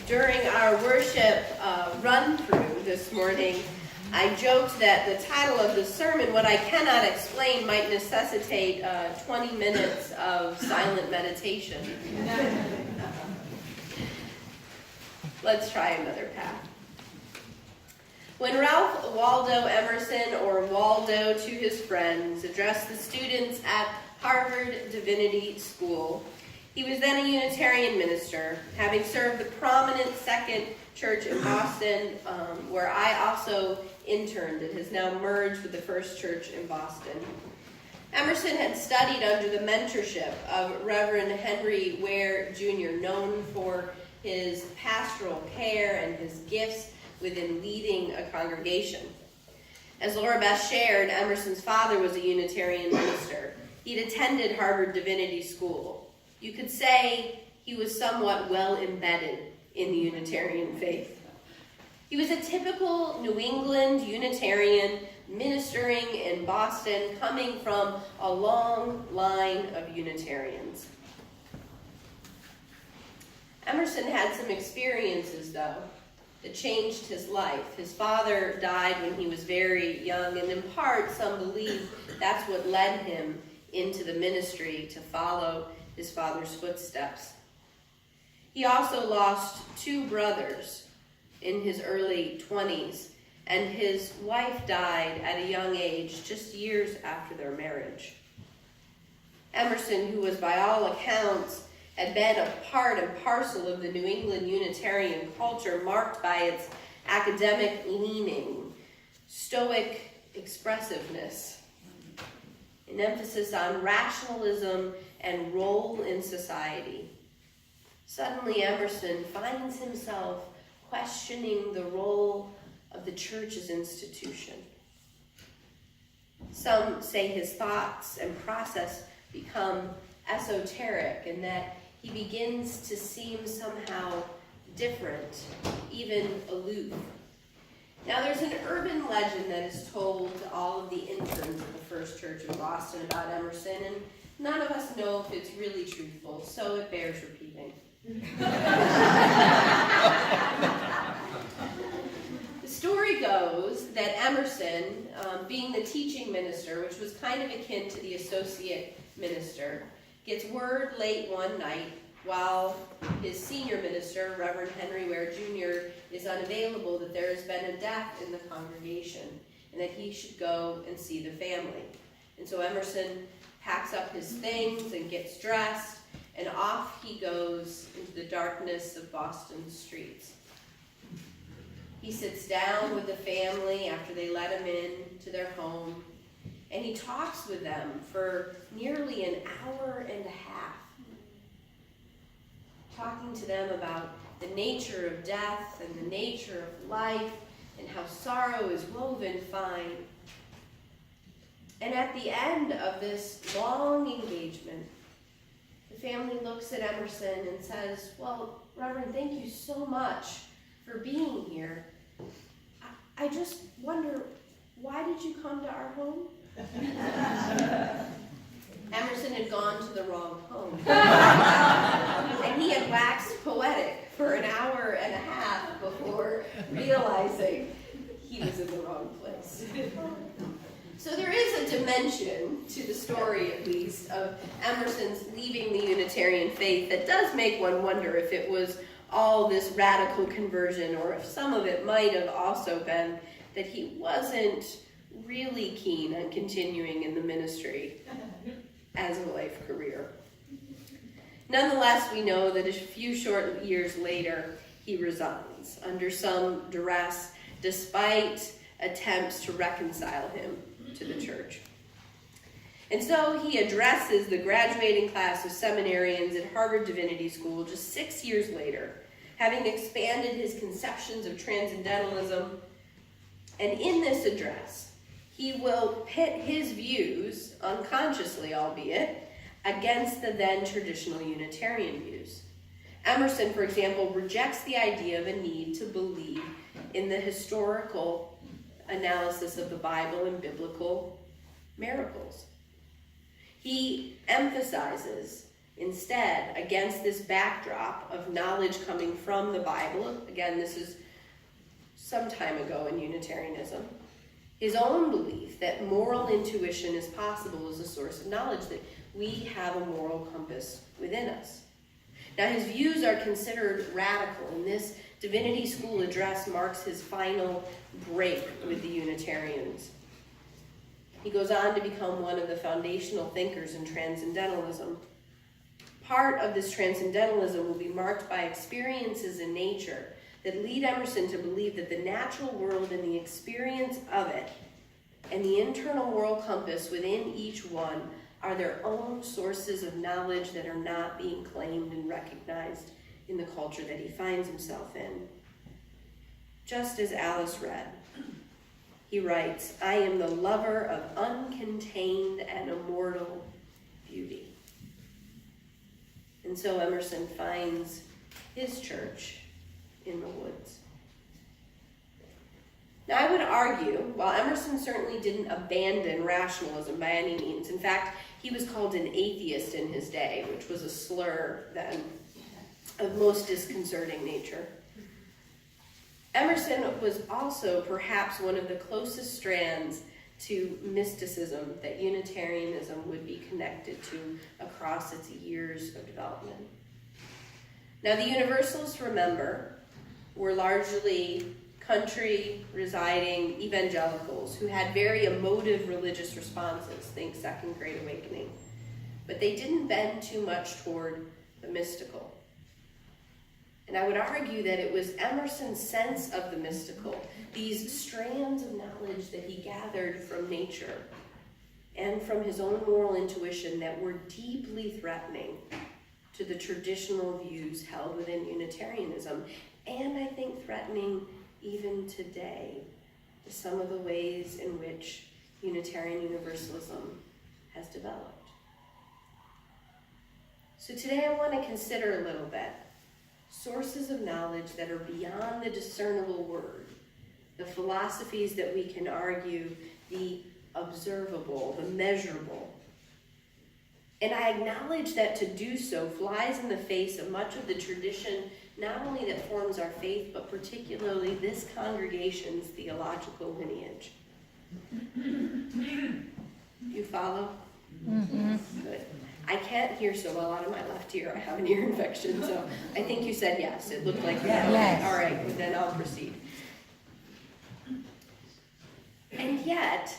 During our worship run-through this morning, I joked that the title of the sermon, What I Cannot Explain, might necessitate 20 minutes of silent meditation. Let's try another path. When Ralph Waldo Emerson, or Waldo to his friends, addressed the students at Harvard Divinity School, he was then a Unitarian minister, having served the prominent Second Church in Boston, where I also interned. It has now merged with the First Church in Boston. Emerson had studied under the mentorship of Reverend Henry Ware Jr., known for his pastoral care and his gifts within leading a congregation. As Laura Beth shared, Emerson's father was a Unitarian minister. He'd attended Harvard Divinity School. You could say he was somewhat well embedded in the Unitarian faith. He was a typical New England Unitarian ministering in Boston, coming from a long line of Unitarians. Emerson had some experiences, though, that changed his life. His father died when he was very young, and in part, some believe that's what led him into the ministry to follow his father's footsteps. He also lost two brothers in his early 20s, and his wife died at a young age, just years after their marriage. Emerson, who was by all accounts had been a part and parcel of the New England Unitarian culture, marked by its academic leaning, stoic expressiveness, an emphasis on rationalism and role in society. Suddenly, Emerson finds himself questioning the role of the church as institution. Some say his thoughts and process become esoteric, and that he begins to seem somehow different, even aloof. Now, there's an urban legend that is told to all of the interns of the First Church in Boston about Emerson, and none of us know if it's really truthful, so it bears repeating. The story goes that Emerson, being the teaching minister, which was kind of akin to the associate minister, gets word late one night while his senior minister, Reverend Henry Ware Jr., is unavailable, that there has been a death in the congregation and that he should go and see the family. And so Emerson packs up his things and gets dressed, and off he goes into the darkness of Boston's streets. He sits down with the family after they let him in to their home, and he talks with them for nearly an hour and a half, talking to them about the nature of death and the nature of life and how sorrow is woven fine. And at the end of this long engagement, the family looks at Emerson and says, "Well, Reverend, thank you so much for being here. I just wonder, why did you come to our home?" Emerson had gone to the wrong home. And he had waxed poetic for an hour and a half before realizing he was in the wrong place. So there is a dimension to the story, at least, of Emerson's leaving the Unitarian faith that does make one wonder if it was all this radical conversion, or if some of it might have also been that he wasn't really keen on continuing in the ministry as a life career. Nonetheless, we know that a few short years later, he resigns under some duress, despite attempts to reconcile him to the church. And so he addresses the graduating class of seminarians at Harvard Divinity School just 6 years later, having expanded his conceptions of transcendentalism. And in this address, he will pit his views, unconsciously albeit, against the then traditional Unitarian views. Emerson, for example, rejects the idea of a need to believe in the historical analysis of the Bible and biblical miracles. He emphasizes Instead, against this backdrop of knowledge coming from the Bible, again, this is some time ago in Unitarianism, his own belief that moral intuition is possible is a source of knowledge, that we have a moral compass within us. Now, his views are considered radical, and this Divinity School address marks his final break with the Unitarians. He goes on to become one of the foundational thinkers in Transcendentalism. Part of this Transcendentalism will be marked by experiences in nature that lead Emerson to believe that the natural world and the experience of it and the internal moral compass within each one are their own sources of knowledge that are not being claimed and recognized in the culture that he finds himself in. Just as Alice read, he writes, "I am the lover of uncontained and immortal beauty." And so Emerson finds his church in the woods. Now, I would argue, while Emerson certainly didn't abandon rationalism by any means, in fact, he was called an atheist in his day, which was a slur then of most disconcerting nature. Emerson was also perhaps one of the closest strands to mysticism that Unitarianism would be connected to across its years of development. Now, the Universalists, remember, were largely country-residing evangelicals who had very emotive religious responses, think Second Great Awakening, but they didn't bend too much toward the mystical. And I would argue that it was Emerson's sense of the mystical, these strands of knowledge that he gathered from nature and from his own moral intuition, that were deeply threatening to the traditional views held within Unitarianism, and I think threatening even today to some of the ways in which Unitarian Universalism has developed. So today I want to consider a little bit sources of knowledge that are beyond the discernible word, the philosophies that we can argue, the observable, the measurable. And I acknowledge that to do so flies in the face of much of the tradition, not only that forms our faith, but particularly this congregation's theological lineage. You follow? Mm-hmm. Good. I can't hear so well out of my left ear. I have an ear infection, so I think you said yes. It looked like yes. Yes. All right, then I'll proceed. And yet,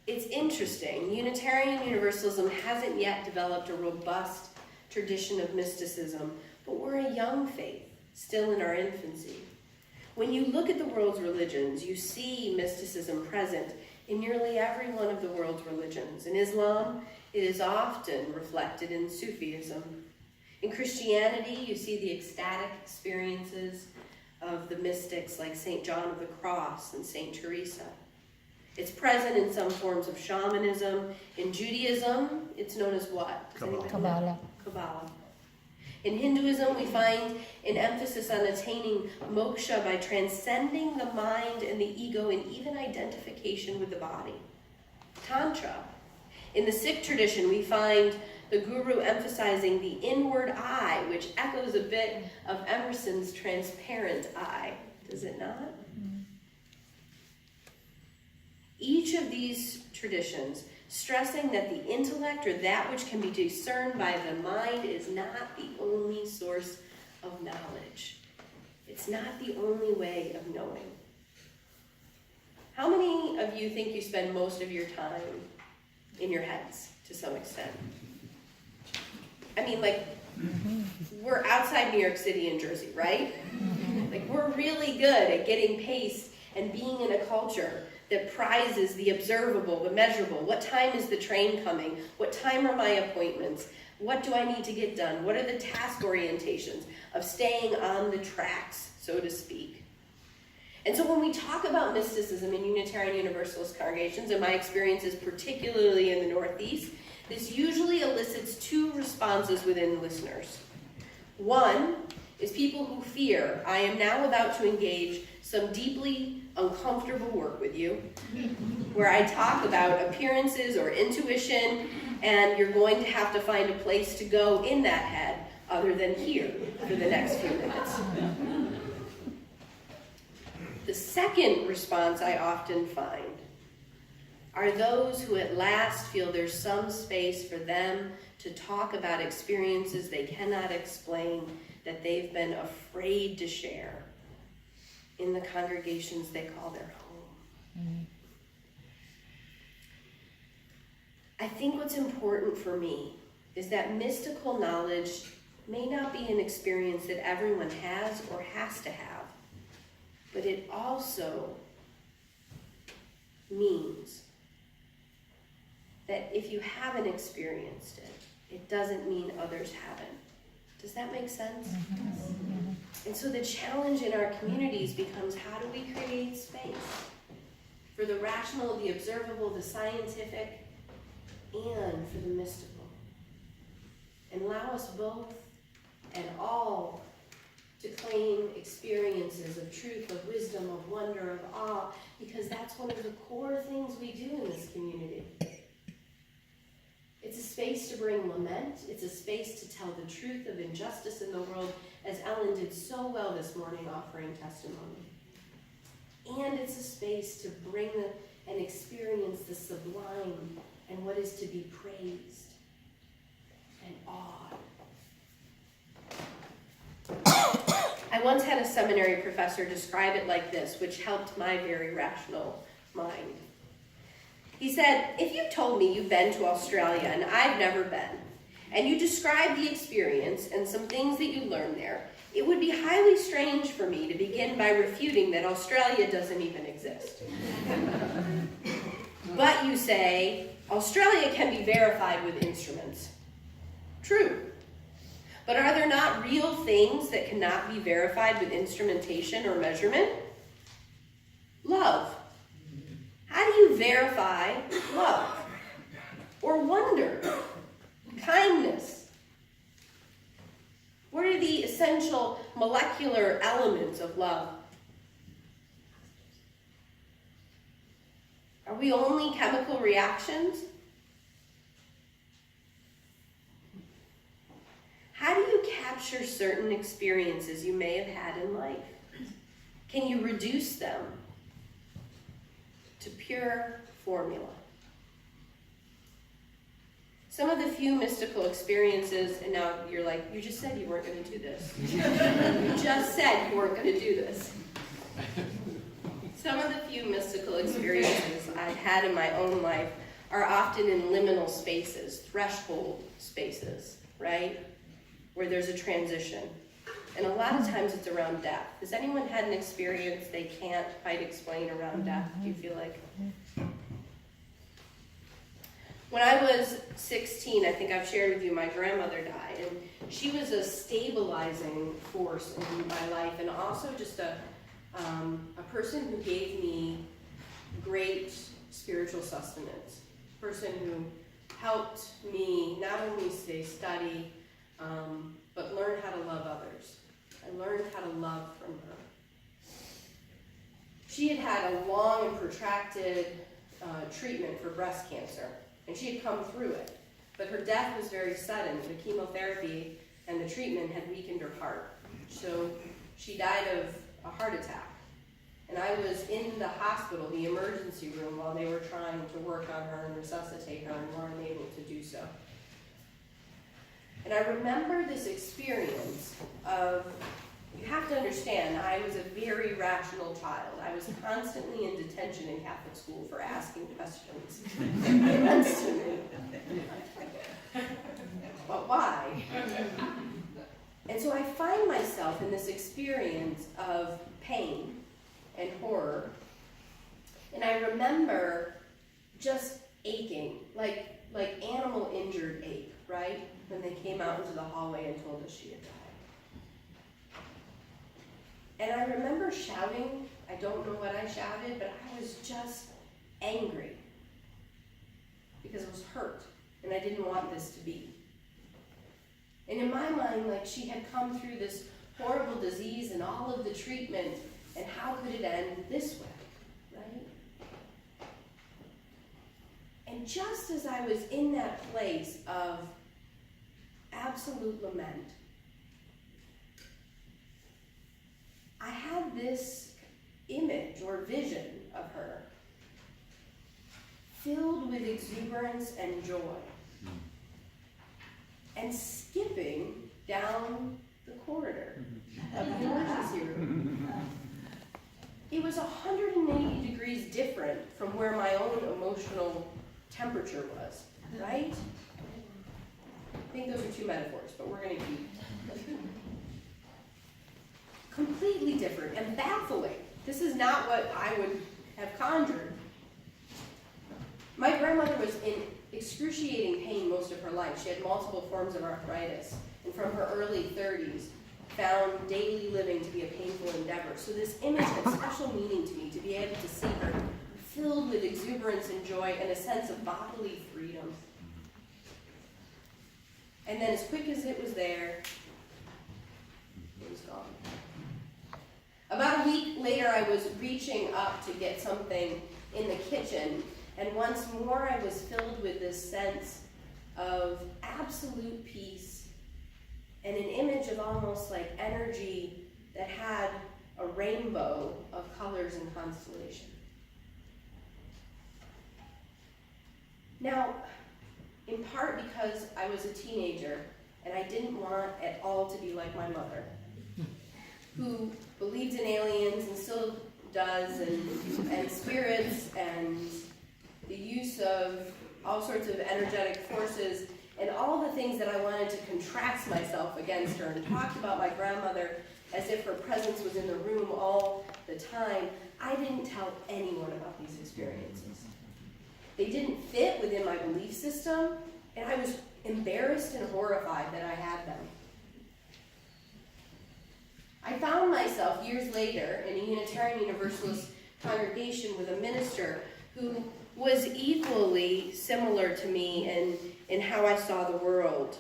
it's interesting. Unitarian Universalism hasn't yet developed a robust tradition of mysticism, but we're a young faith, still in our infancy. When you look at the world's religions, you see mysticism present in nearly every one of the world's religions. In Islam, it is often reflected in Sufism. In Christianity, you see the ecstatic experiences of the mystics like St. John of the Cross and St. Teresa. It's present in some forms of shamanism. In Judaism, it's known as what? Kabbalah. Kabbalah. In Hinduism, we find an emphasis on attaining moksha by transcending the mind and the ego and even identification with the body. Tantra. In the Sikh tradition, we find the guru emphasizing the inward eye, which echoes a bit of Emerson's transparent eye, does it not? Each of these traditions stressing that the intellect, or that which can be discerned by the mind, is not the only source of knowledge. It's not the only way of knowing. How many of you think you spend most of your time in your heads to some extent? I mean, like, we're outside New York City and Jersey, right? Like, we're really good at getting paced and being in a culture that prizes the observable, the measurable. What time is the train coming? What time are my appointments? What do I need to get done? What are the task orientations of staying on the tracks, so to speak? And so when we talk about mysticism in Unitarian Universalist congregations, and my experience is particularly in the Northeast, this usually elicits two responses within listeners. One is people who fear, I am now about to engage some deeply uncomfortable work with you, where I talk about appearances or intuition, and you're going to have to find a place to go in that head other than here for the next few minutes. The second response I often find are those who at last feel there's some space for them to talk about experiences they cannot explain, that they've been afraid to share in the congregations they call their home. Mm-hmm. I think what's important for me is that mystical knowledge may not be an experience that everyone has or has to have, but it also means that if you haven't experienced it, it doesn't mean others haven't. Does that make sense? Mm-hmm. And so the challenge in our communities becomes, how do we create space for the rational, the observable, the scientific, and for the mystical? And allow us both and all to claim experiences of truth, of wisdom, of wonder, of awe, because that's one of the core things we do in this community. It's a space to bring lament. It's a space to tell the truth of injustice in the world, as Ellen did so well this morning offering testimony. And it's a space to bring and experience the sublime and what is to be praised and awed. I once had a seminary professor describe it like this, which helped my very rational mind. He said, if you told me you've been to Australia and I've never been, and you described the experience and some things that you learned there, it would be highly strange for me to begin by refuting that Australia doesn't even exist. But you say, Australia can be verified with instruments. True. But are there not real things that cannot be verified with instrumentation or measurement? Love. How do you verify love? Or wonder? Kindness? What are the essential molecular elements of love? Are we only chemical reactions? How do you capture certain experiences you may have had in life? Can you reduce them to pure formula? Some of the few mystical experiences, and now you're like, you just said you weren't going to do this. You just said you weren't going to do this. Some of the few mystical experiences I've had in my own life are often in liminal spaces, threshold spaces, right? Where there's a transition. And a lot of times it's around death. Has anyone had an experience they can't quite explain around death? Do you feel like? When I was 16, I think I've shared with you, my grandmother died. And she was a stabilizing force in my life, and also just a person who gave me great spiritual sustenance. A person who helped me not only study, but learn how to love others. I learned how to love from her. She had had a long and protracted treatment for breast cancer, and she had come through it. But her death was very sudden. The chemotherapy and the treatment had weakened her heart. So she died of a heart attack. And I was in the hospital, the emergency room, while they were trying to work on her and resuscitate her, and weren't able to do so. And I remember this experience of, you have to understand, I was a very rational child. I was constantly in detention in Catholic school for asking questions. Constantly. But why? And so I find myself in this experience of pain and horror. And I remember just aching, like animal injured ache, right? When they came out into the hallway and told us she had died. And I remember shouting. I don't know what I shouted, but I was just angry because I was hurt and I didn't want this to be. And in my mind, like, she had come through this horrible disease and all of the treatment, and how could it end this way, right? And just as I was in that place of absolute lament, I had this image or vision of her filled with exuberance and joy, and skipping down the corridor of the emergency room. It was 180 degrees different from where my own emotional temperature was, right? I think those are two metaphors, but we're going to keep. Completely different and baffling. This is not what I would have conjured. My grandmother was in excruciating pain most of her life. She had multiple forms of arthritis, and from her early 30s, found daily living to be a painful endeavor. So this image had special meaning to me, to be able to see her filled with exuberance and joy and a sense of bodily freedom. And then as quick as it was there, it was gone. About a week later, I was reaching up to get something in the kitchen, and once more I was filled with this sense of absolute peace and an image of almost like energy that had a rainbow of colors and constellation. Now, in part because I was a teenager and I didn't want at all to be like my mother, who believed in aliens and still does, and spirits and the use of all sorts of energetic forces and all the things that I wanted to contrast myself against her, and talked about my grandmother as if her presence was in the room all the time. I didn't tell anyone about these experiences. They didn't fit within my belief system, and I was embarrassed and horrified that I had them. I found myself years later in a Unitarian Universalist congregation with a minister who was equally similar to me in how I saw the world.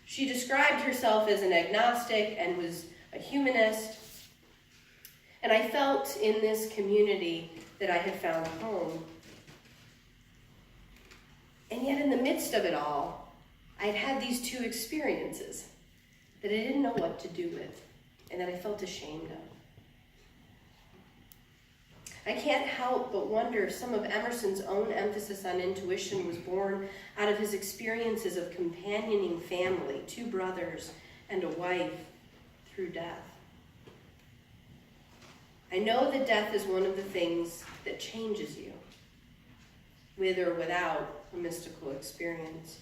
She described herself as an agnostic and was a humanist, and I felt in this community that I had found home. And yet in the midst of it all, I had had these two experiences that I didn't know what to do with, and that I felt ashamed of. I can't help but wonder if some of Emerson's own emphasis on intuition was born out of his experiences of companioning family, 2 brothers and a wife, through death. I know that death is one of the things that changes you, with or without a mystical experience.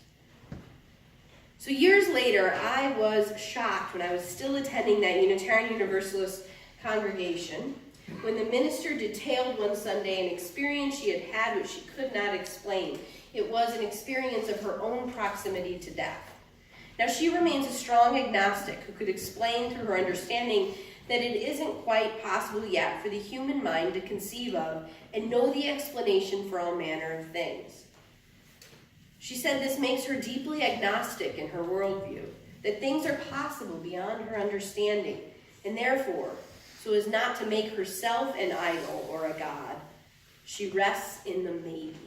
So years later, I was shocked when I was still attending that Unitarian Universalist congregation, when the minister detailed one Sunday an experience she had had which she could not explain. It was an experience of her own proximity to death. Now, she remains a strong agnostic who could explain through her understanding that it isn't quite possible yet for the human mind to conceive of and know the explanation for all manner of things. She said this makes her deeply agnostic in her worldview, that things are possible beyond her understanding, and therefore, so as not to make herself an idol or a god, she rests in the maybe.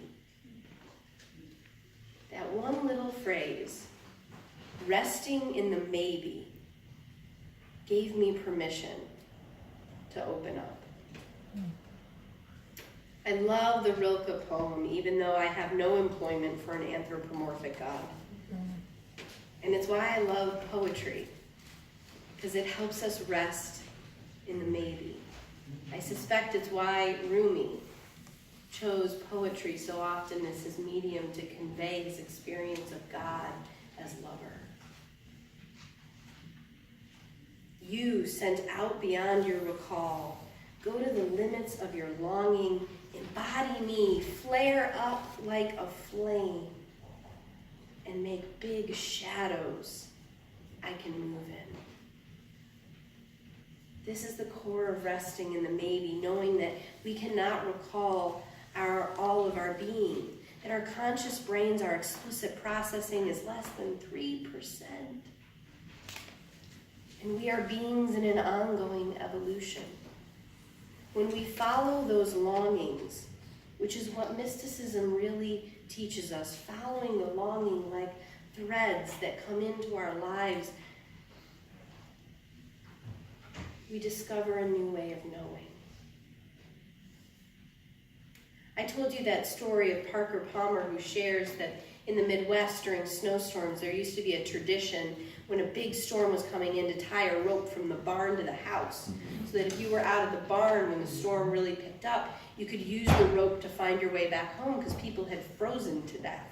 That one little phrase, resting in the maybe, gave me permission to open up. I love the Rilke poem, even though I have no employment for an anthropomorphic God. And it's why I love poetry, because it helps us rest in the maybe. I suspect it's why Rumi chose poetry so often as his medium to convey his experience of God as lover. You, sent out beyond your recall, go to the limits of your longing, embody me, flare up like a flame, and make big shadows I can move in. This is the core of resting in the maybe, knowing that we cannot recall all of our being, that our conscious brains, our explicit processing is less than 3%. And we are beings in an ongoing evolution. When we follow those longings, which is what mysticism really teaches us, following the longing like threads that come into our lives, we discover a new way of knowing. I told you that story of Parker Palmer, who shares that in the Midwest during snowstorms, there used to be a tradition when a big storm was coming in to tie a rope from the barn to the house, so that if you were out of the barn when the storm really picked up, you could use the rope to find your way back home, because people had frozen to death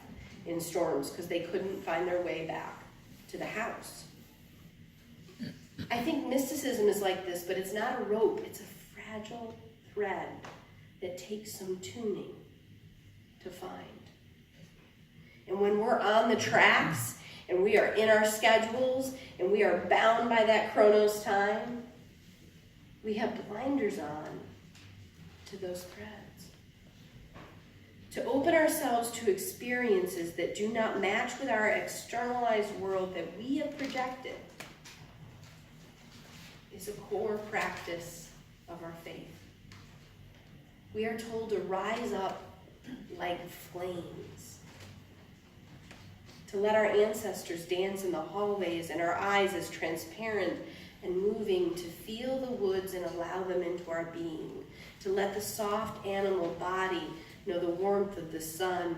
in storms because they couldn't find their way back to the house. I think mysticism is like this, but it's not a rope, it's a fragile thread that takes some tuning to find. And when we're on the tracks and we are in our schedules and we are bound by that chronos time, we have blinders on to those threads. To open ourselves to experiences that do not match with our externalized world that we have projected is a core practice of our faith. We are told to rise up like flames, to let our ancestors dance in the hallways and our eyes as transparent and moving, to feel the woods and allow them into our being, to let the soft animal body know the warmth of the sun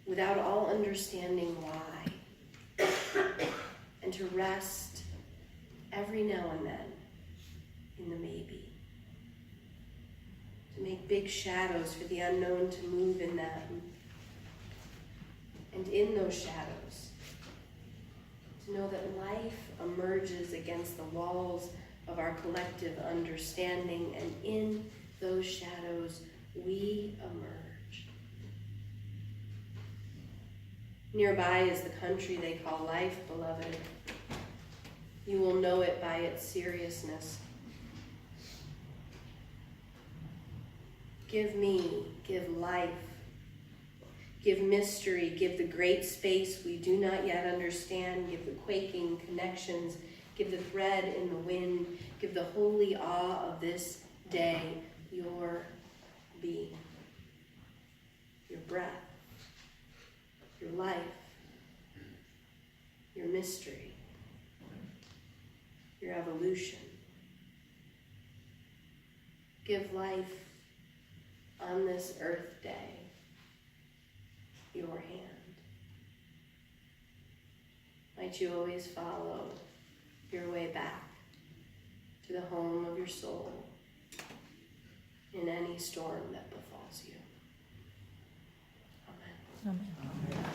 without all understanding why, and to rest every now and then in the maybe. To make big shadows for the unknown to move in them. And in those shadows, to know that life emerges against the walls of our collective understanding, and in those shadows we emerge. Nearby is the country they call life, beloved. You will know it by its seriousness. Give me, give life, give mystery, give the great space we do not yet understand, give the quaking connections, give the thread in the wind, give the holy awe of this day, your being, your breath, your life, your mystery, your evolution. Give life on this earth day, your hand. Might you always follow your way back to the home of your soul in any storm that befalls you. Amen. Amen.